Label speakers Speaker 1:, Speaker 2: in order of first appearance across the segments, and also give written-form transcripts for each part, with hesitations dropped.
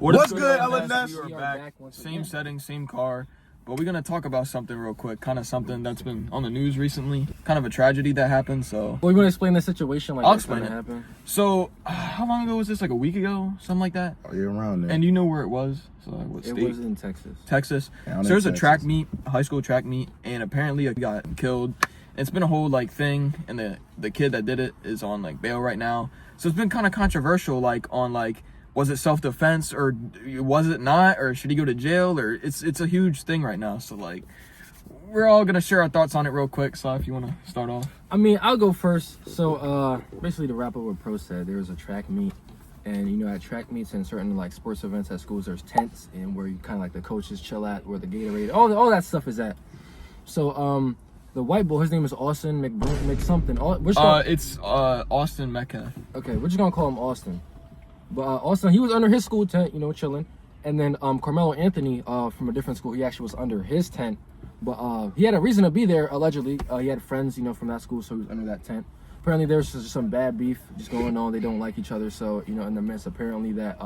Speaker 1: What's good, LNS?
Speaker 2: We are back same setting, same car. But we're going to talk about something real quick. Kind of something that's been on the news recently. Kind of a tragedy that happened, so...
Speaker 1: Well, you want to explain the situation?
Speaker 2: I'll explain it. So, how long ago was this? Like a week ago? Something like that?
Speaker 3: Oh, you're around there.
Speaker 2: And you know where it was? So, like, what state?
Speaker 1: It was in Texas.
Speaker 2: Texas.
Speaker 3: Yeah,
Speaker 2: so there's a track meet, a high school track meet, and apparently it got killed. It's been a whole, like, thing, and the kid that did it is on, like, bail right now. So it's been kind of controversial, like, on, like... Was it self-defense or was it not? Or should he go to jail? Or it's a huge thing right now. So, like, we're all going to share our thoughts on it real quick. So, if you want to start off.
Speaker 1: I mean, I'll go first. So, basically, to wrap up what Pro said, there was a track meet. And, you know, at track meets and certain, like, sports events at schools, there's tents. And where you kind of, like, the coaches chill at, where the Gatorade, all that stuff is at. So, the white boy, his name is Austin McSomething.
Speaker 2: It's Austin Metcalf.
Speaker 1: Okay, we're just going to call him Austin. But Austin, he was under his school tent, you know, chilling. And then Carmelo Anthony from a different school, he actually was under his tent. But he had a reason to be there, allegedly. He had friends, you know, from that school, so he was under that tent. Apparently, there's just some bad beef just going on. They don't like each other. So, you know, in the midst, apparently that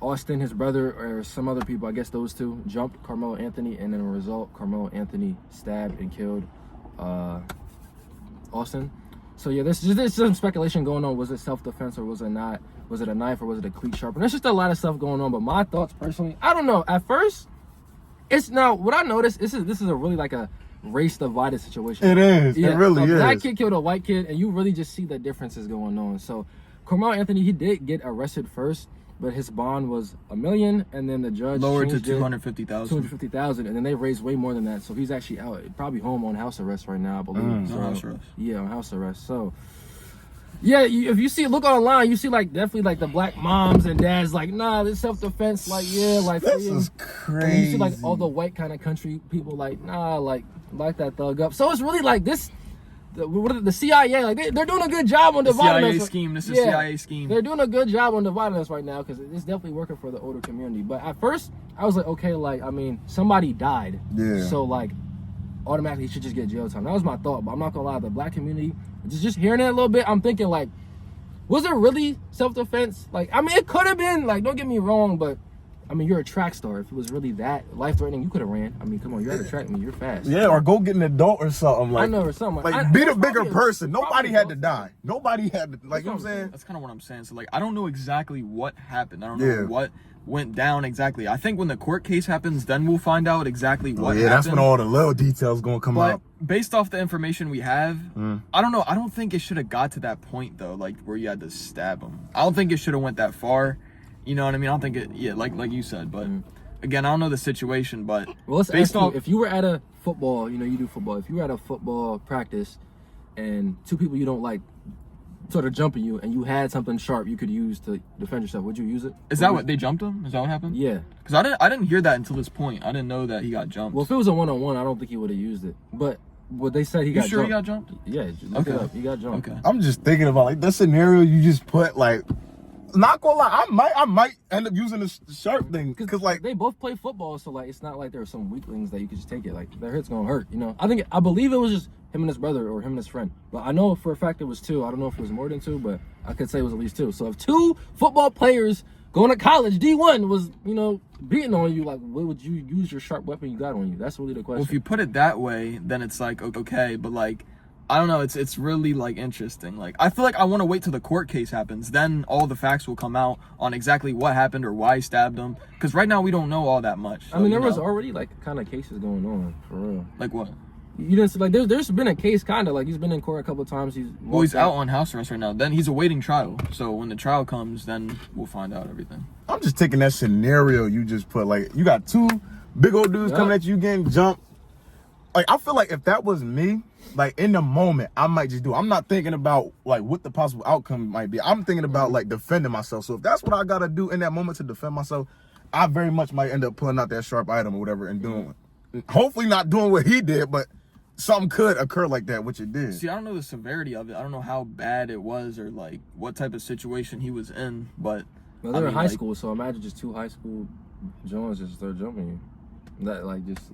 Speaker 1: Austin, his brother, or some other people, I guess those two, jumped Carmelo Anthony. And then as a result, Carmelo Anthony stabbed and killed Austin. So, yeah, there's some speculation going on. Was it self-defense or was it not? Was it a knife or was it a cleat sharpener? There's just a lot of stuff going on. But my thoughts personally, I don't know. At first, it's now what I noticed. This is a really like a race divided situation.
Speaker 3: It is.
Speaker 1: Yeah,
Speaker 3: it really is.
Speaker 1: A black kid killed a white kid, and you really just see the differences going on. So, Carmelo Anthony, he did get arrested first, but his bond was $1 million, and then the judge
Speaker 2: lowered to
Speaker 1: $250,000.
Speaker 2: $250,000,
Speaker 1: and then they raised way more than that. So he's actually out, probably home on house arrest right now, I believe.
Speaker 2: On house arrest.
Speaker 1: Yeah, on house arrest. So. Yeah, if you see, look online, you see like definitely like the black moms and dads like, nah, this self-defense, like, yeah, like
Speaker 3: this is crazy.
Speaker 1: And you see like all the white kind of country people like, nah, like that thug up. So it's really like this, the CIA, like they're doing a good job on dividing us.
Speaker 2: CIA scheme. This is CIA scheme.
Speaker 1: They're doing a good job on dividing us right now because it's definitely working for the older community. But at first, I was like, okay, like I mean, somebody died, so like automatically he should just get jail time. That was my thought, but I'm not gonna lie, the black community. Just hearing it a little bit, I'm thinking like, was it really self-defense? Like, I mean, it could have been. Like, don't get me wrong, but I mean, you're a track star. If it was really that life-threatening, you could have ran. I mean, come on, you're at a track meet, you're fast.
Speaker 3: Yeah, or go get an adult or something. Like,
Speaker 1: I know, or something.
Speaker 3: Like, be the bigger person. Nobody had to die. Nobody had to, like, you know what I'm saying?
Speaker 2: That's kind of what I'm saying. So, like, I don't know exactly what happened. I don't know what went down exactly. I think when the court case happens, then we'll find out exactly what happened.
Speaker 3: That's when all the little details gonna come out.
Speaker 2: Based off the information we have, I don't know. I don't think it should have got to that point though, like where you had to stab him. I don't think it should have went that far. You know what I mean? I don't think it. Yeah, like you said. But again, I don't know the situation. But
Speaker 1: well, let's ask you, if you were at a football, you know, you do football. If you were at a football practice and two people you don't like sort of jumping you, and you had something sharp you could use to defend yourself, would you use it?
Speaker 2: Is that what they jumped him? Is that what happened?
Speaker 1: Yeah.
Speaker 2: Because I didn't hear that until this point. I didn't know that he got jumped.
Speaker 1: Well, if it was a one-on-one, I don't think he would have used it. But what they said, he got jumped.
Speaker 2: He got jumped?
Speaker 1: Yeah. Look it up. He got jumped.
Speaker 3: Okay. I'm just thinking about like that scenario you just put. Like, not gonna lie, I might end up using the sharp thing because like
Speaker 1: they both play football, so like it's not like there are some weaklings that you could just take it. Like their hit's gonna hurt, you know. I believe it was just him and his brother or him and his friend, but I know for a fact it was two. I don't know if it was more than two, but I could say it was at least two. So if two football players going to college, D1 was, you know, beating on you, like what would you use your sharp weapon you got on you? That's really the question.
Speaker 2: Well, if you put it that way, then it's like okay, but like I don't know, it's really like interesting. Like I feel like I want to wait till the court case happens, then all the facts will come out on exactly what happened or why he stabbed him. Because right now we don't know all that much. So,
Speaker 1: I mean, there was already like kind of cases going on for real.
Speaker 2: Like what?
Speaker 1: You didn't see, like there's been a case kind of like he's been in court a couple of times.
Speaker 2: He's out on house arrest right now. Then he's awaiting trial. So when the trial comes, then we'll find out everything.
Speaker 3: I'm just taking that scenario you just put. Like you got two big old dudes coming at you getting jumped. Like I feel like if that was me, like in the moment, I might just do it. I'm not thinking about like what the possible outcome might be. I'm thinking about like defending myself. So if that's what I gotta do in that moment to defend myself, I very much might end up pulling out that sharp item or whatever and doing it. Hopefully not doing what he did, but something could occur like that, which it did.
Speaker 2: See, I don't know the severity of it. I don't know how bad it was or like what type of situation he was in, but
Speaker 1: well, they're in high school, so imagine just two high school Jones just start jumping you. That like just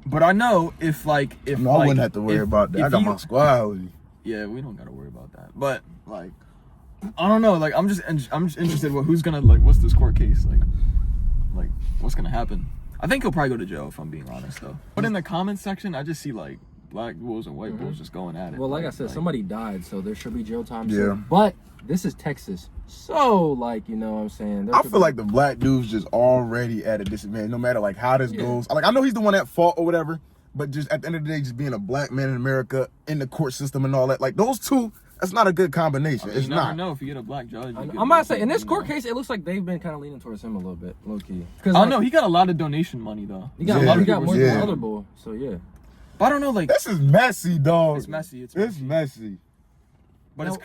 Speaker 2: But I know if
Speaker 3: I wouldn't have to worry about that. I got my squad with you.
Speaker 2: Yeah, we don't gotta worry about that. But like I don't know. Like, I'm just interested. Who's gonna like? What's this court case like? What's gonna happen? I think he'll probably go to jail if I'm being honest, though. But in the comments section, I just see like black bulls and white bulls just going at it.
Speaker 1: Well, like I said, somebody died, so there should be jail time.
Speaker 3: Yeah.
Speaker 1: Soon. But this is Texas, so like you know what I'm saying.
Speaker 3: I feel like the black dude's just already at a disadvantage, no matter like how this goes. Like I know he's the one at fault or whatever, but just at the end of the day, just being a black man in America in the court system and all that, like those two. That's not a good combination. It's
Speaker 2: you never
Speaker 3: not.
Speaker 2: know if you get a black judge.
Speaker 1: I'm about to say in this court case, it looks like they've been kind of leaning towards him a little bit, low key.
Speaker 2: I don't know. He got a lot of donation money though.
Speaker 1: He got more than the other bull, so yeah.
Speaker 2: But I don't know, like
Speaker 3: this is messy, dog.
Speaker 2: It's messy.
Speaker 3: It's messy.
Speaker 2: But it's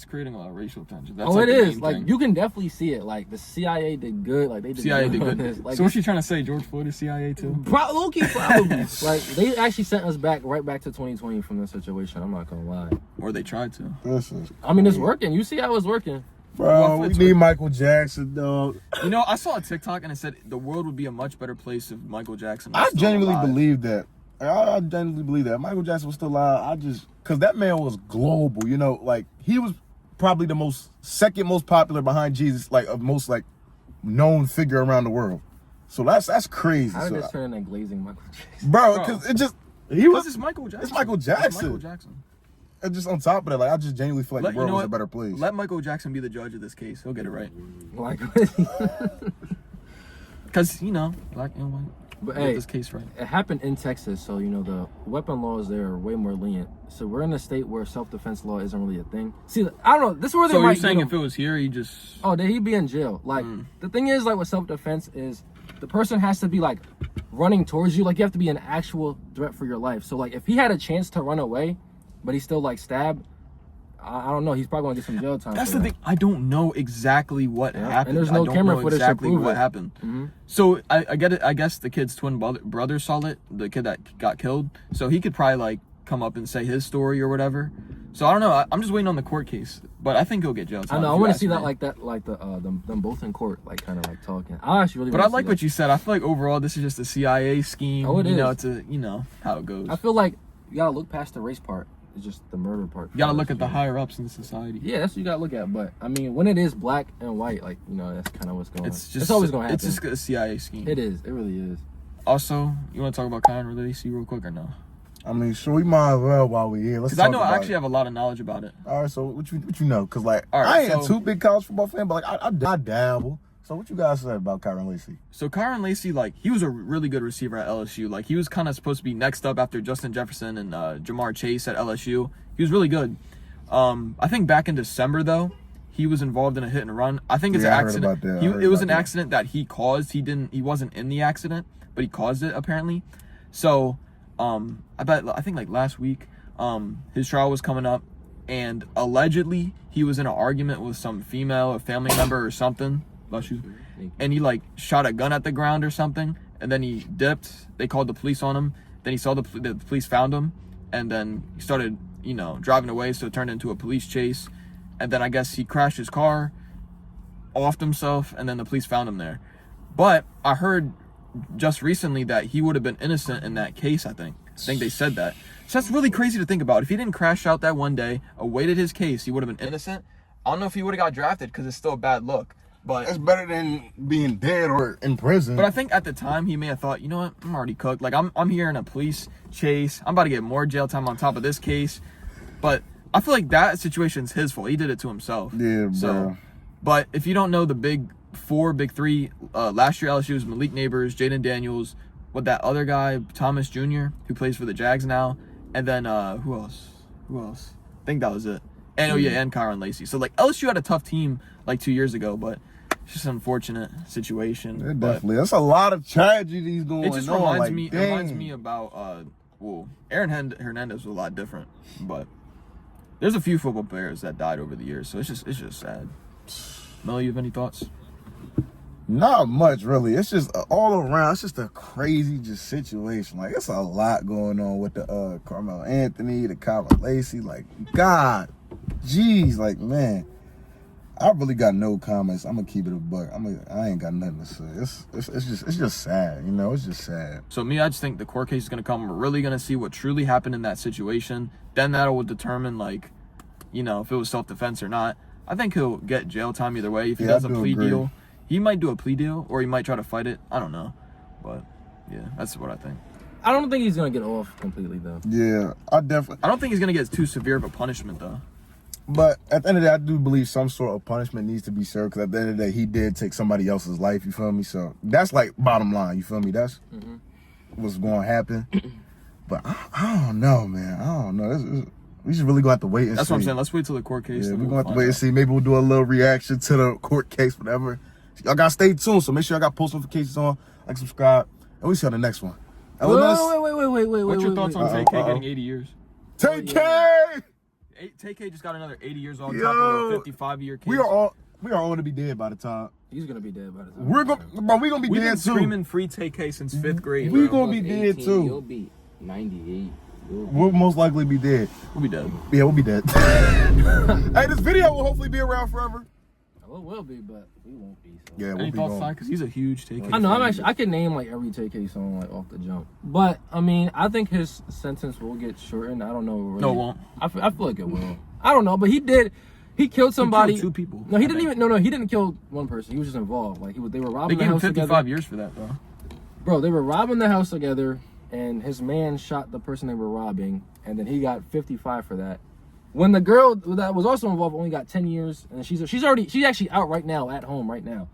Speaker 2: creating a lot of racial tension. That's
Speaker 1: it is. Like you can definitely see it. Like the CIA did good. Like they did
Speaker 2: CIA
Speaker 1: good
Speaker 2: did
Speaker 1: on
Speaker 2: good.
Speaker 1: this. Like,
Speaker 2: so what's she trying to say? George Floyd is CIA too?
Speaker 1: Low-key, probably. Like they actually sent us right back to 2020 from this situation. I'm not gonna lie.
Speaker 2: Or they tried to.
Speaker 3: This is.
Speaker 1: I mean, it's working. You see how it's working.
Speaker 3: Bro, we need Michael Jackson, dog.
Speaker 2: You know, I saw a TikTok and it said the world would be a much better place if Michael Jackson was
Speaker 3: I
Speaker 2: still
Speaker 3: genuinely
Speaker 2: alive.
Speaker 3: believe that. I genuinely believe that. If Michael Jackson was still alive. Because that man was global, you know, like he was probably the second most popular behind Jesus, like most like known figure around the world. So that's crazy.
Speaker 1: How did
Speaker 3: So,
Speaker 1: this turn into glazing Michael Jackson?
Speaker 3: bro, because
Speaker 2: It's Michael Jackson.
Speaker 3: It's Michael Jackson.
Speaker 2: It's Michael Jackson.
Speaker 3: And just on top of that, like I just genuinely feel like the world was a better place.
Speaker 2: Let Michael Jackson be the judge of this case. He'll get it right.
Speaker 1: Like,
Speaker 2: Because, you know, black and white.
Speaker 1: but
Speaker 2: Get
Speaker 1: hey,
Speaker 2: this case right.
Speaker 1: it happened in Texas, so you know the weapon laws there are way more lenient. So we're in a state where self-defense law isn't really a thing. See, I don't know. This is where they
Speaker 2: So
Speaker 1: might.
Speaker 2: you're saying if it was here, he just...
Speaker 1: Oh, then he'd be in jail. Like the thing is, like with self-defense, is the person has to be like running towards you. Like you have to be an actual threat for your life. So like if he had a chance to run away, but he still like stabbed, I don't know. He's probably gonna get some jail time.
Speaker 2: That's
Speaker 1: for
Speaker 2: the
Speaker 1: that.
Speaker 2: thing. I don't know exactly what happened.
Speaker 1: And there's no
Speaker 2: I don't
Speaker 1: camera
Speaker 2: know
Speaker 1: footage to
Speaker 2: exactly
Speaker 1: prove
Speaker 2: what
Speaker 1: it.
Speaker 2: happened.
Speaker 1: Mm-hmm.
Speaker 2: So I get it. I guess the kid's twin brother saw it. The kid that got killed. So he could probably like come up and say his story or whatever. So I don't know. I'm just waiting on the court case, but I think he'll get jail time.
Speaker 1: I know. I want to see that like that, like them them both in court, like kind of like talking. I actually really.
Speaker 2: But I
Speaker 1: wanna
Speaker 2: like
Speaker 1: see
Speaker 2: what
Speaker 1: that.
Speaker 2: you said. I feel like overall this is just a CIA scheme.
Speaker 1: Oh, it
Speaker 2: you know,
Speaker 1: is.
Speaker 2: you know how it goes.
Speaker 1: I feel like you gotta look past the race part. It's just the murder part.
Speaker 2: You gotta look at the higher ups in society.
Speaker 1: Yeah, that's what you gotta look at. But I mean, when it is black and white, like you know, that's kind of what's going on.
Speaker 2: It's
Speaker 1: always gonna happen.
Speaker 2: It's just a CIA scheme.
Speaker 1: It is. It really is.
Speaker 2: Also, you want to talk about Kyren and Lacy real quick or no?
Speaker 3: I mean, sure, we might as well while we're here. Let's
Speaker 2: Because I
Speaker 3: talk
Speaker 2: know I
Speaker 3: about
Speaker 2: actually have a lot of knowledge about it.
Speaker 3: All right, so what you know? Because like
Speaker 2: All right,
Speaker 3: I ain't
Speaker 2: so-
Speaker 3: too big college football fan, but like I dabble. So what you guys say about Kyren Lacy?
Speaker 2: So Kyren Lacy, like, he was a really good receiver at LSU. Like, he was kind of supposed to be next up after Justin Jefferson and Jamar Chase at LSU. He was really good. I think back in December, though, he was involved in a hit and run. I think it's an
Speaker 3: I heard
Speaker 2: accident.
Speaker 3: about that.
Speaker 2: It was an accident that he caused. He wasn't in the accident, but he caused it, apparently. So, I think, like, last week, his trial was coming up, and allegedly, he was in an argument with some female, a family member or something. Bless you. And he like shot a gun at the ground or something, and then he dipped. They called the police on him. Then he saw the police found him, and then he started, you know, driving away. So it turned into a police chase, and then I guess he crashed his car, offed himself, and then the police found him there. But I heard just recently that he would have been innocent in that case. I think they said that. So that's really crazy to think about. If he didn't crash out that one day, awaited his case, he would have been innocent. I don't know if he would have got drafted because it's still a bad look. But
Speaker 3: That's better than being dead or in prison.
Speaker 2: But I think at the time he may have thought, you know what, I'm already cooked. Like I'm here in a police chase. I'm about to get more jail time on top of this case. But I feel like that situation's his fault. He did it to himself.
Speaker 3: Yeah, bro.
Speaker 2: So, but if you don't know the big three, last year LSU was Malik Neighbors, Jaden Daniels, what that other guy, Thomas Jr., who plays for the Jags now, and then who else? I think that was it. And and Kyren Lacy. So like LSU had a tough team like 2 years ago, but it's just an unfortunate situation.
Speaker 3: Yeah,
Speaker 2: But
Speaker 3: definitely. That's a lot of tragedies going on.
Speaker 2: it just reminds me. It
Speaker 3: dang.
Speaker 2: reminds me about Aaron Hernandez was a lot different, but there's a few football players that died over the years, so it's just sad. Mel, you have any thoughts?
Speaker 3: Not much, really. It's just all around. It's just a crazy just situation. Like, it's a lot going on with the Carmelo Anthony, the Kyren Lacy. Like, God, jeez, like, man. I really got no comments. I'm gonna keep it a buck. I ain't got nothing to say. It's just sad, you know. It's just sad.
Speaker 2: So I just think the court case is gonna come. We're really gonna see what truly happened in that situation. Then that will determine, like, you know, if it was self-defense or not. I think he'll get jail time either way. If he
Speaker 3: Yeah,
Speaker 2: does
Speaker 3: I
Speaker 2: a
Speaker 3: do
Speaker 2: plea
Speaker 3: agree.
Speaker 2: deal, he might do a plea deal or he might try to fight it. I don't know. But yeah, that's what I think.
Speaker 1: I don't think he's gonna get off completely though.
Speaker 3: Yeah, I definitely.
Speaker 2: I don't think he's gonna get too severe of a punishment though.
Speaker 3: But at the end of the day, I do believe some sort of punishment needs to be served. Because at the end of the day, he did take somebody else's life. You feel me? So that's like bottom line. You feel me? That's what's going to happen. But I don't know, man. I don't know. We should really go have to wait and see.
Speaker 2: That's what I'm saying. Let's wait till the court case.
Speaker 3: Yeah,
Speaker 2: then
Speaker 3: we're
Speaker 2: we'll
Speaker 3: going to have to
Speaker 2: find
Speaker 3: wait and
Speaker 2: out.
Speaker 3: see. Maybe we'll do a little reaction to the court case, whatever. Y'all got to stay tuned. So make sure y'all got post notifications on, like, subscribe, and we see you on the next one.
Speaker 1: Wait.
Speaker 2: What's your thoughts on
Speaker 3: wait.
Speaker 2: TayK getting 80 years?
Speaker 3: TayK!
Speaker 2: TayK just got another 80 years on
Speaker 3: Yo.
Speaker 2: top of a 55-year case.
Speaker 3: We are all going to be dead by the time.
Speaker 1: He's gonna be dead by the time.
Speaker 3: We're going to be
Speaker 2: We've
Speaker 3: dead
Speaker 2: been
Speaker 3: too.
Speaker 2: screaming free TayK since 5th grade.
Speaker 3: We
Speaker 2: bro.
Speaker 3: gonna be dead
Speaker 4: 18,
Speaker 3: too.
Speaker 4: You'll be 98.
Speaker 3: We'll most likely be dead.
Speaker 2: We'll be dead.
Speaker 3: Yeah, we'll be dead. Hey, this video will hopefully be around forever.
Speaker 1: Well, it will be, but we won't be. So.
Speaker 3: Yeah, we'll
Speaker 2: Any
Speaker 3: be
Speaker 2: thoughts,
Speaker 3: gone.
Speaker 2: Ty? Because he's a huge TayK.
Speaker 1: I know.
Speaker 2: fan.
Speaker 1: I can name like every TayK song like off the jump. But I mean, I think his sentence will get shortened. I don't know. Really.
Speaker 2: No, it won't.
Speaker 1: I feel like it will. I don't know, but he did. He killed somebody.
Speaker 2: He killed 2 people.
Speaker 1: No, he didn't even. No, he didn't kill one person. He was just involved. Like they were
Speaker 2: They
Speaker 1: robbing the
Speaker 2: gave him
Speaker 1: house
Speaker 2: 55
Speaker 1: together.
Speaker 2: years for that, though.
Speaker 1: Bro, they were robbing the house together, and his man shot the person they were robbing, and then he got 55 for that. When the girl that was also involved only got 10 years, and she's actually out right now, at home right now.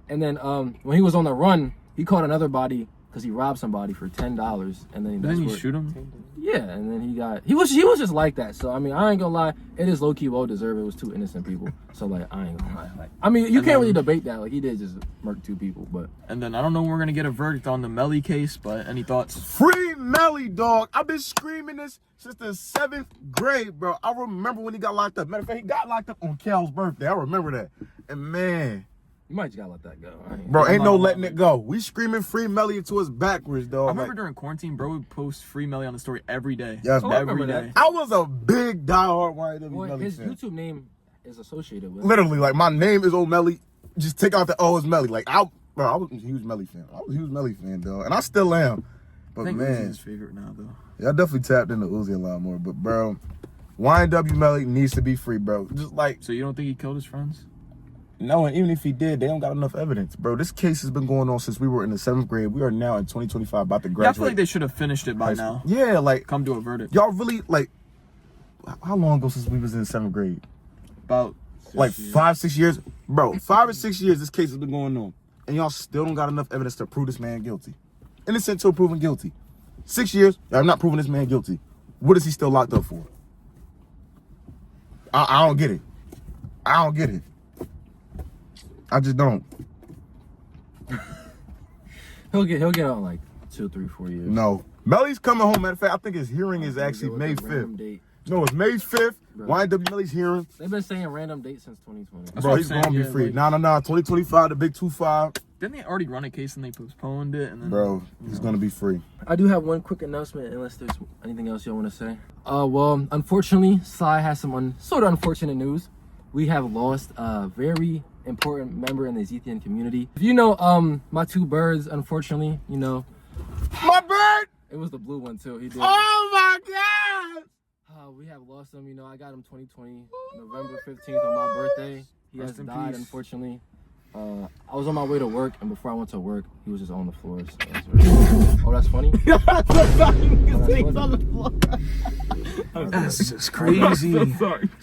Speaker 1: And then when he was on the run, he caught another body because he robbed somebody for $10, and then
Speaker 2: Didn't he shoot him?
Speaker 1: Yeah, and then he was just like that. So I mean, I ain't gonna lie, it is low key well deserved. It was 2 innocent people. So like, I ain't gonna lie. Like, I mean, you can't really debate that. Like, he did just murder 2 people, but
Speaker 2: And then I don't know when we're gonna get a verdict on the Melly case, but any thoughts?
Speaker 3: Free Melly, dog. I've been screaming this since the 7th grade, bro. I remember when he got locked up. Matter of fact, he got locked up on Cal's birthday. I remember that. And man,
Speaker 1: you might just gotta let that go.
Speaker 3: bro, ain't no
Speaker 2: I'm not
Speaker 3: letting it go. We screaming Free Melly until it's backwards, dog.
Speaker 2: I remember
Speaker 3: Like,
Speaker 2: during quarantine, bro would post free Melly on the story every day.
Speaker 3: Yes, bro.
Speaker 1: I
Speaker 2: every
Speaker 1: remember
Speaker 2: day.
Speaker 3: I was a big diehard YNW
Speaker 1: Well,
Speaker 3: Melly
Speaker 1: his
Speaker 3: fan.
Speaker 1: YouTube name is associated with.
Speaker 3: Literally, like, my name is Old Melly. Just take out the O, it's Melly. Like, I was a huge Melly fan. I was a huge Melly fan, dog. And I still am. But
Speaker 2: I think
Speaker 3: man,
Speaker 2: Uzi's his favorite now, though.
Speaker 3: yeah, I definitely tapped into Uzi a lot more. But bro, YNW Melly needs to be free, bro. Just like,
Speaker 2: So you don't think he killed his friends?
Speaker 3: no, and even if he did, they don't got enough evidence, bro. This case has been going on since we were in the 7th grade. We are now in 2025, about to
Speaker 2: Yeah, I
Speaker 3: graduate.
Speaker 2: feel like they should have finished it by
Speaker 3: high school.
Speaker 2: now.
Speaker 3: Yeah, like,
Speaker 2: Come to a verdict.
Speaker 3: y'all really, like, how long ago since we was in 7th grade?
Speaker 2: About
Speaker 3: Like 5, 6 years? Bro, 5 or 6 years this case has been going on. And y'all still don't got enough evidence to prove this man guilty. Innocent until proven guilty. 6 years, y'all not proving this man guilty. What is he still locked up for? I don't get it. I don't get it. I just don't.
Speaker 1: He'll get out like 2, 3, 4 years.
Speaker 3: No. Melly's coming home. Matter of fact, I think his hearing is actually May 5th.
Speaker 1: Date.
Speaker 3: No, it's May 5th.
Speaker 1: Bro.
Speaker 3: YNW Melly's hearing.
Speaker 1: They've been saying random date since 2020.
Speaker 2: That's
Speaker 3: Bro,
Speaker 2: what
Speaker 3: he's
Speaker 2: I'm
Speaker 3: going to
Speaker 2: saying,
Speaker 3: be
Speaker 2: yeah,
Speaker 3: free.
Speaker 2: like-
Speaker 3: Nah, 2025, the big 2-5.
Speaker 2: Didn't they already run a case and they postponed it? And then,
Speaker 3: Bro, he's going to be free.
Speaker 1: I do have one quick announcement, unless there's anything else y'all want to say. Well, unfortunately, Sai has some sort of unfortunate news. We have lost a very important member in the Zethian community. If you know, my 2 birds, unfortunately, you know,
Speaker 3: My bird!
Speaker 1: it was the blue one too. He did.
Speaker 3: Oh my God!
Speaker 1: We have lost him. You know, I got him 2020, November 15th on my birthday. He
Speaker 2: Rest
Speaker 1: has
Speaker 2: in
Speaker 1: died,
Speaker 2: peace.
Speaker 1: unfortunately. I was on my way to work, and before I went to work, he was just on the floor. So oh, that's funny.
Speaker 2: That's just crazy.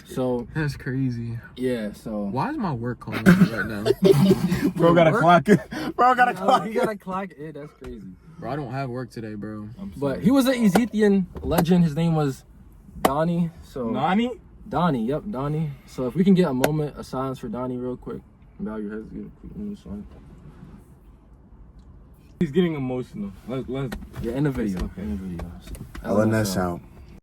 Speaker 1: So
Speaker 2: That's crazy.
Speaker 1: yeah, so
Speaker 2: Why is my work calling me right now?
Speaker 3: Bro, gotta clock it. Bro, gotta
Speaker 1: oh,
Speaker 3: clock
Speaker 1: he
Speaker 3: it.
Speaker 1: got a clock. Yeah, that's crazy.
Speaker 2: Bro, I don't have work today, bro.
Speaker 1: But he was an Zethian legend. His name was Donnie. So Donnie, yep, Donnie. So if we can get a moment of silence for Donnie real quick. Bow your heads, get a quick minute of silence.
Speaker 5: He's getting emotional. Let's
Speaker 1: Yeah, in the video. In the video.
Speaker 3: LNS out.